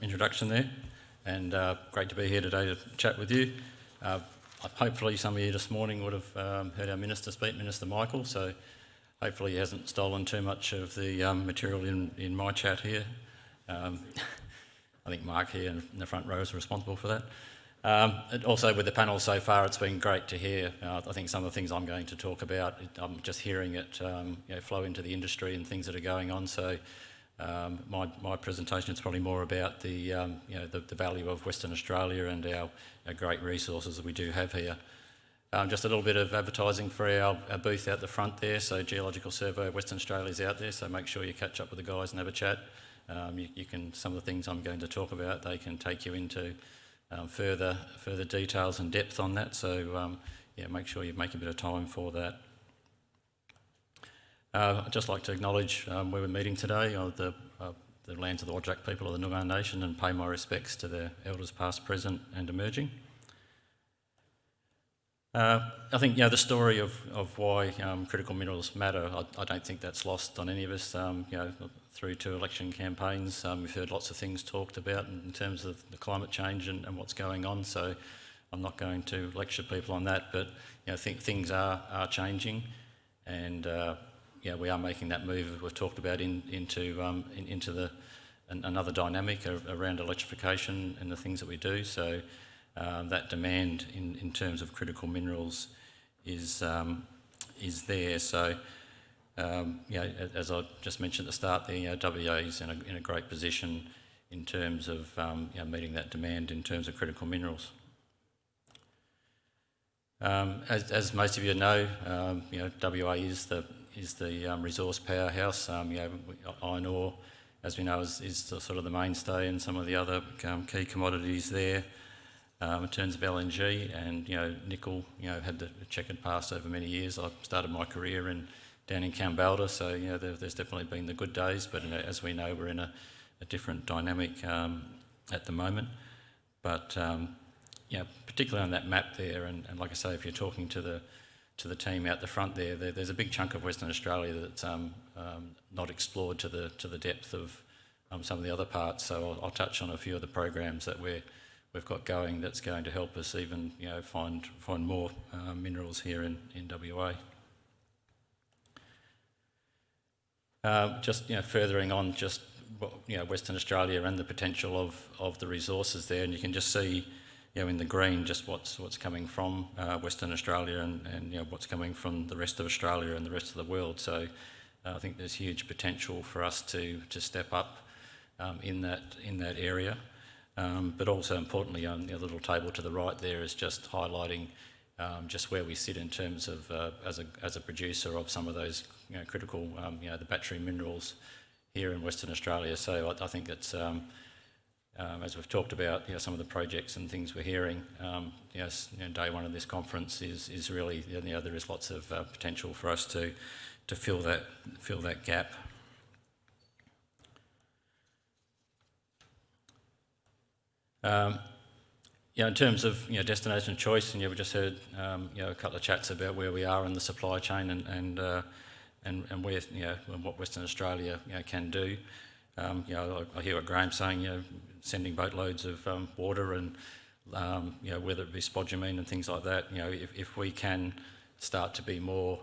introduction there, and great to be here today to chat with you. Hopefully some of you this morning would have heard our Minister speak, Minister Michael, so hopefully he hasn't stolen too much of the material in my chat here. I think Mark here in the front row is responsible for that. And also with the panel so far, it's been great to hear. I think some of the things I'm going to talk about, I'm just hearing it flow into the industry and things that are going on. So my presentation is probably more about the value of Western Australia and our great resources that we do have here. Just a little bit of advertising for our booth out the front there. So Geological Survey of Western Australia is out there, so make sure you catch up with the guys and have a chat. Some of the things I'm going to talk about, they can take you into further details and depth on that. So make sure you make a bit of time for that. I'd just like to acknowledge where we're meeting today, the lands of the Whadjuk people of the Noongar Nation, and pay my respects to their elders past, present and emerging. I think the story of why critical minerals matter, I don't think that's lost on any of us. Through to election campaigns, we've heard lots of things talked about in terms of the climate change and what's going on. So I'm not going to lecture people on that, but I think things are changing, and we are making that move we've talked about into another dynamic around electrification and the things that we do. So that demand in terms of critical minerals is there. So as I just mentioned at the start, WA is in a great position in terms of meeting that demand in terms of critical minerals. As most of you know, WA is the resource powerhouse. Iron ore, as we know, is sort of the mainstay, and some of the other key commodities there. In terms of LNG and nickel, had the checkered past over many years. I started my career down in Kambalda, so there's definitely been the good days, but as we know, we're in a different dynamic at the moment. But particularly on that map there, and like I say, if you're talking to the team out the front there's a big chunk of Western Australia that's not explored to the depth of some of the other parts. So I'll touch on a few of the programs that we've got going that's going to help us even find more minerals here in WA. Just furthering on just Western Australia and the potential of the resources there, and you can just see in the green just what's coming from Western Australia and what's coming from the rest of Australia and the rest of the world. So I think there's huge potential for us to step up in that area. But also importantly, on the little table to the right there is just highlighting just where we sit in terms of as a producer of some of those critical the battery minerals here in Western Australia. So I think it's as we've talked about some of the projects and things we're hearing. Day one of this conference is really there is lots of potential for us to fill that gap. In terms of destination of choice, and we just heard a couple of chats about where we are in the supply chain and where and what Western Australia can do. I hear what Graham's saying. Sending boatloads of water and whether it be spodumene and things like that. If we can start to be more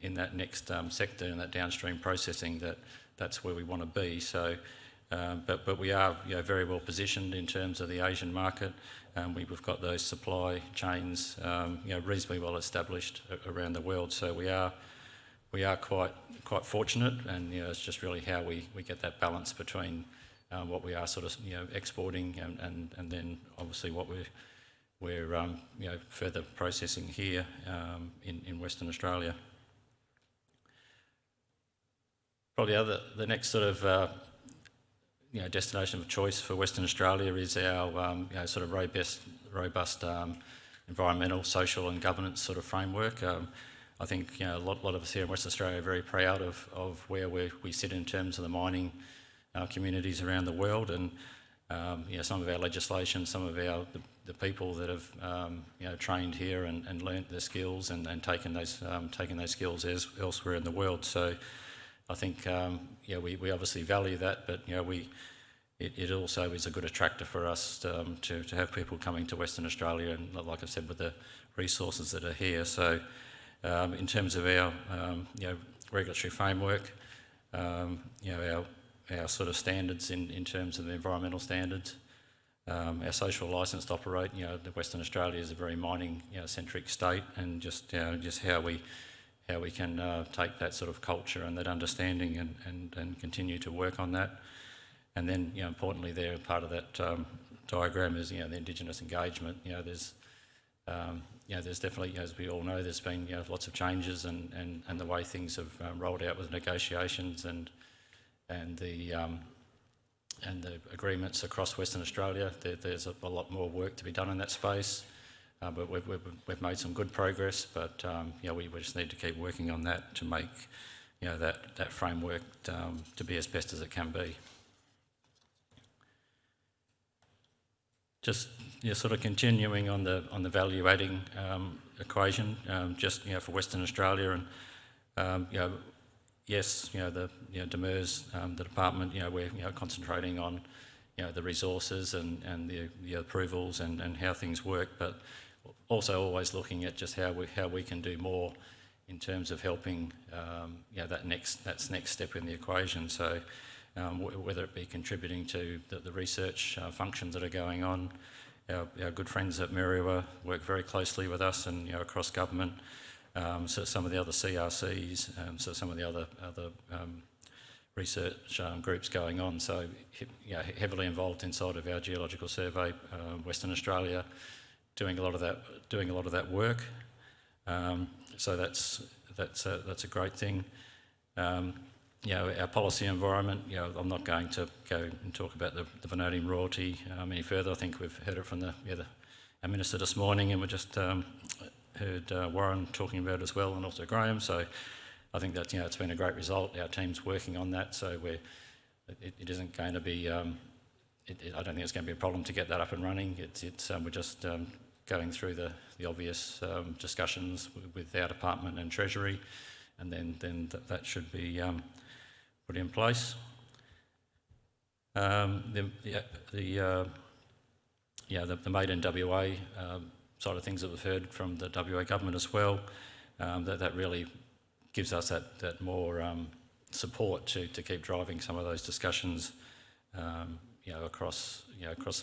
in that next sector in that downstream processing, that's where we want to be. So. But we are very well positioned in terms of the Asian market. We've got those supply chains reasonably well established around the world. So we are quite fortunate, and it's just really how we get that balance between what we are sort of exporting and then obviously what we're further processing here in Western Australia. Probably the next sort of destination of choice for Western Australia is our sort of robust environmental, social and governance sort of framework. I think a lot of us here in Western Australia are very proud of where we sit in terms of the mining communities around the world, and some of our legislation, some of the people that have trained here and learnt their skills and taken those skills elsewhere in the world. So I think we obviously value that, but it also is a good attractor for us to have people coming to Western Australia, and like I said, with the resources that are here. So in terms of our regulatory framework, our sort of standards in terms of the environmental standards, our social licence to operate, Western Australia is a very mining centric state, and just how we can take that sort of culture and that understanding and continue to work on that. And then, importantly, there, part of that diagram is, the Indigenous engagement. There's definitely, as we all know, there's been lots of changes, and the way things have rolled out with negotiations and the agreements across Western Australia. There's a lot more work to be done in that space, but we've made some good progress. But we just need to keep working on that to make that framework to be as best as it can be. Just sort of continuing on the value adding equation, just for Western Australia, and yes, the DEMERS, the department, we're concentrating on the resources and the approvals and how things work, but also always looking at just how we can do more in terms of helping that next step in the equation. So whether it be contributing to the research functions that are going on. Our good friends at Merriwa work very closely with us and across government. So some of the other CRCs, so some of the other research groups going on. So heavily involved inside of our Geological Survey, Western Australia, doing a lot of that work. So that's a great thing. Our policy environment, I'm not going to go and talk about the vanadium royalty any further. I think we've heard it from our Minister this morning, and we just heard Warren talking about it as well, and also Graham. So I think that it's been a great result. Our team's working on that, so it isn't going to be. I don't think it's going to be a problem to get that up and running. We're just going through the obvious discussions with our department and Treasury, and then that should be put in place. The Made in WA side of things that we've heard from the WA government as well, that really gives us that more support to keep driving some of those discussions, across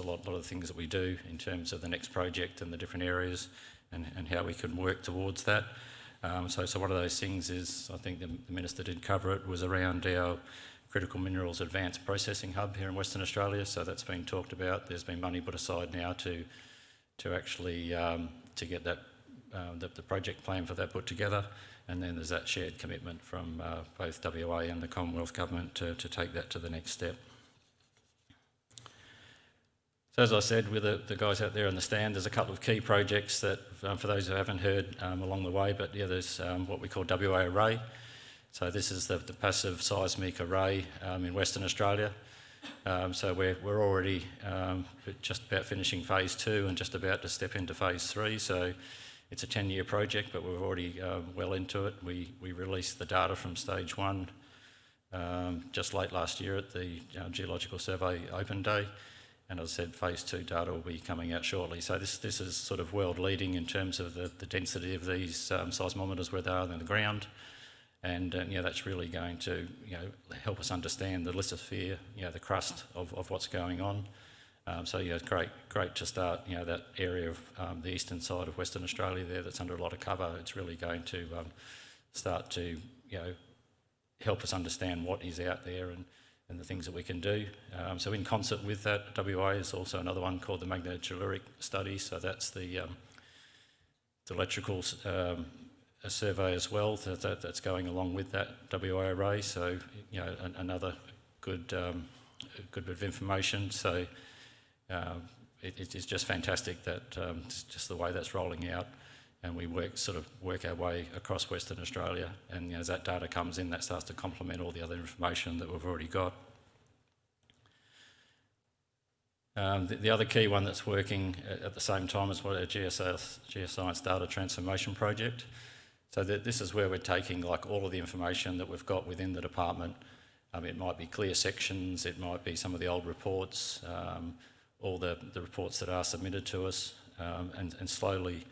a lot of the things that we do in terms of the next project and the different areas and how we can work towards that. So one of those things is, I think the Minister did cover it, was around our Critical Minerals Advanced Processing Hub here in Western Australia. So that's been talked about. There's been money put aside now to actually to get that the project plan for that put together, and then there's that shared commitment from both WA and the Commonwealth Government to take that to the next step. So as I said, with the guys out there on the stand, there's a couple of key projects that, for those who haven't heard along the way, but there's what we call WA Array. So this is the passive seismic array in Western Australia. So we're already just about finishing phase 2 and just about to step into phase 3. So it's a 10-year project, but we're already well into it. We released the data from stage 1 just late last year at the Geological Survey Open Day. And as I said, phase 2 data will be coming out shortly. So this is sort of world leading in terms of the density of these seismometers where they are in the ground. And that's really going to help us understand the lithosphere, the crust of what's going on. So it's great to start that area of the eastern side of Western Australia there that's under a lot of cover. It's really going to start to help us understand what is out there and the things that we can do. So in concert with that, WA is also another one called the magnetotelluric study. So that's the electrical survey as well. That's going along with that WA array. So another good bit of information. So it's just fantastic that just the way that's rolling out, and we work our way across Western Australia, and as that data comes in, that starts to complement all the other information that we've already got. The other key one that's working at the same time is what our Geoscience Data Transformation Project. So this is where we're taking all of the information that we've got within the department, It might be clear sections, it might be some of the old reports, all the reports that are submitted to us, and slowly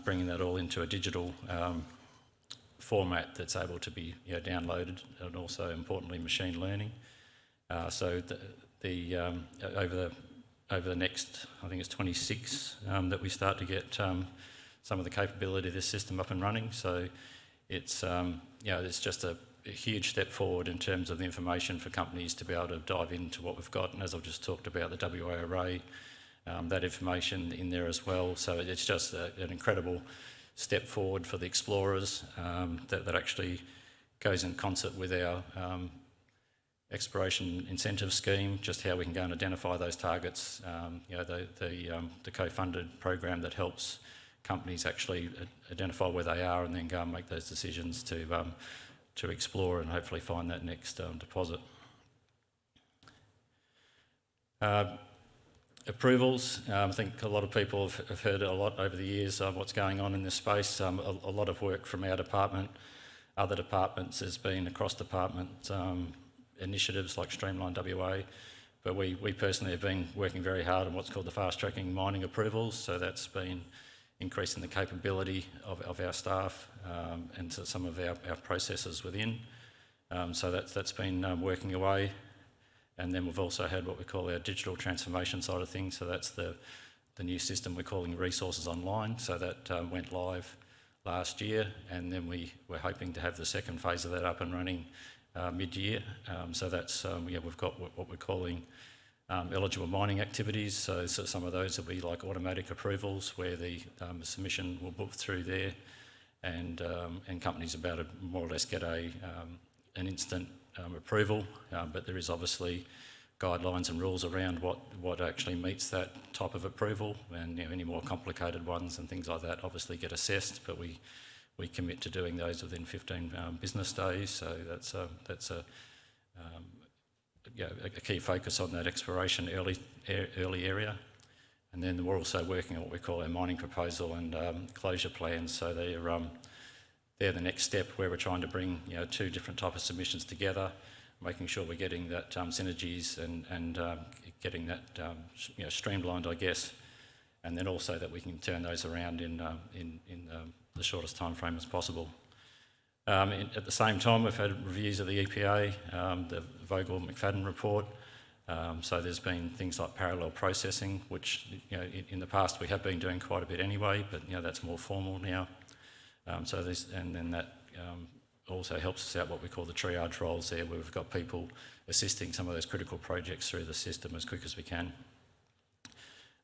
bringing that all into a digital format that's able to be downloaded, and also importantly machine learning. So over the next, I think it's 26, that we start to get some of the capability of this system up and running. So it's it's just a huge step forward in terms of the information for companies to be able to dive into what we've got. And as I've just talked about, the WA array, that information in there as well. So it's just an incredible step forward for the explorers that actually goes in concert with our exploration incentive scheme, just how we can go and identify those targets. The co-funded program that helps companies actually identify where they are and then go and make those decisions to explore and hopefully find that next deposit. Approvals, I think a lot of people have heard a lot over the years of what's going on in this space. A lot of work from our department, other departments, has been across department initiatives like Streamline WA, but we personally have been working very hard on what's called the fast-tracking mining approvals, so that's been increasing the capability of our staff and to some of our processes within. So that's been working away. And then we've also had what we call our digital transformation side of things, so that's the new system we're calling Resources Online. So that went live last year, and then we're hoping to have the second phase of that up and running mid-year. So that's we've got what we're calling eligible mining activities. So some of those will be like automatic approvals where the submission will book through there, and companies are about to more or less get an instant approval, but there is obviously guidelines and rules around what actually meets that type of approval, and any more complicated ones and things like that obviously get assessed, but we commit to doing those within 15 business days. So that's a key focus on that exploration early area. And then we're also working on what we call our mining proposal and closure plans. So they're the next step where we're trying to bring two different types of submissions together, making sure we're getting that synergies and getting that streamlined, I guess, and then also that we can turn those around in the shortest time frame as possible. At the same time, we've had reviews of the EPA, the Vogel-McFadden report. So there's been things like parallel processing, which in the past we have been doing quite a bit anyway, but that's more formal now. So that also helps us out what we call the triage roles there, where we've got people assisting some of those critical projects through the system as quick as we can.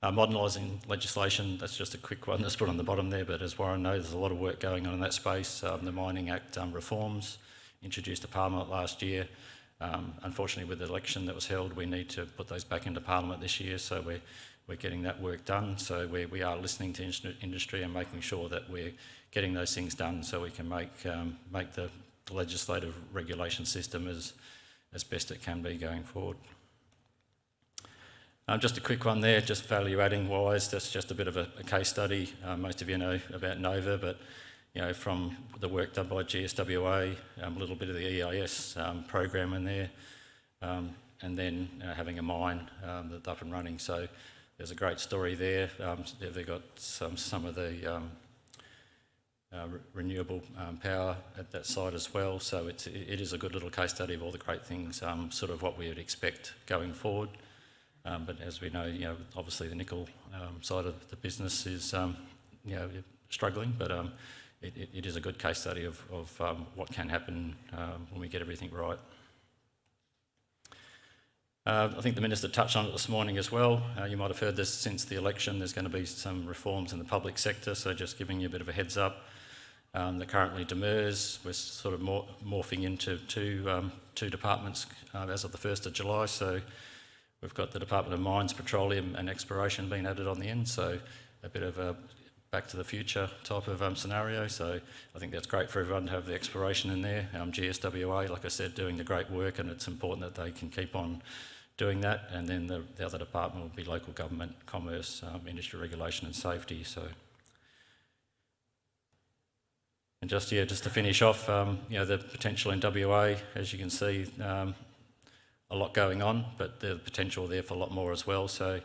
Modernising legislation, that's just a quick one that's put on the bottom there, but as Warren knows, there's a lot of work going on in that space. The Mining Act reforms introduced to Parliament last year. Unfortunately, with the election that was held, we need to put those back into Parliament this year, so we're getting that work done. So we are listening to industry and making sure that we're getting those things done so we can make the legislative regulation system as best it can be going forward. Just a quick one there, just value-adding wise, that's just a bit of a case study. Most of you know about Nova, but from the work done by GSWA, a little bit of the EIS program in there, and then having a mine that's up and running. So there's a great story there. They've got some of the renewable power at that site as well. So it is a good little case study of all the great things, sort of what we would expect going forward. But as we know, obviously the nickel side of the business is struggling, but it is a good case study of what can happen when we get everything right. I think the Minister touched on it this morning as well. You might have heard this since the election. There's going to be some reforms in the public sector, so just giving you a bit of a heads up. They're currently demers. We're sort of morphing into two departments as of the 1st of July. So we've got the Department of Mines, Petroleum and Exploration being added on the end, so a bit of a back to the future type of scenario. So I think that's great for everyone to have the exploration in there. GSWA, like I said, doing the great work, and it's important that they can keep on doing that. And then the other department will be local government, commerce, industry regulation and safety. So And just to finish off, the potential in WA, as you can see, a lot going on, but the potential there for a lot more as well. So,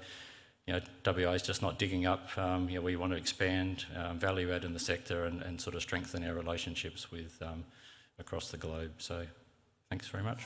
WA is just not digging up. We want to expand value add in the sector and sort of strengthen our relationships with across the globe. So, thanks very much.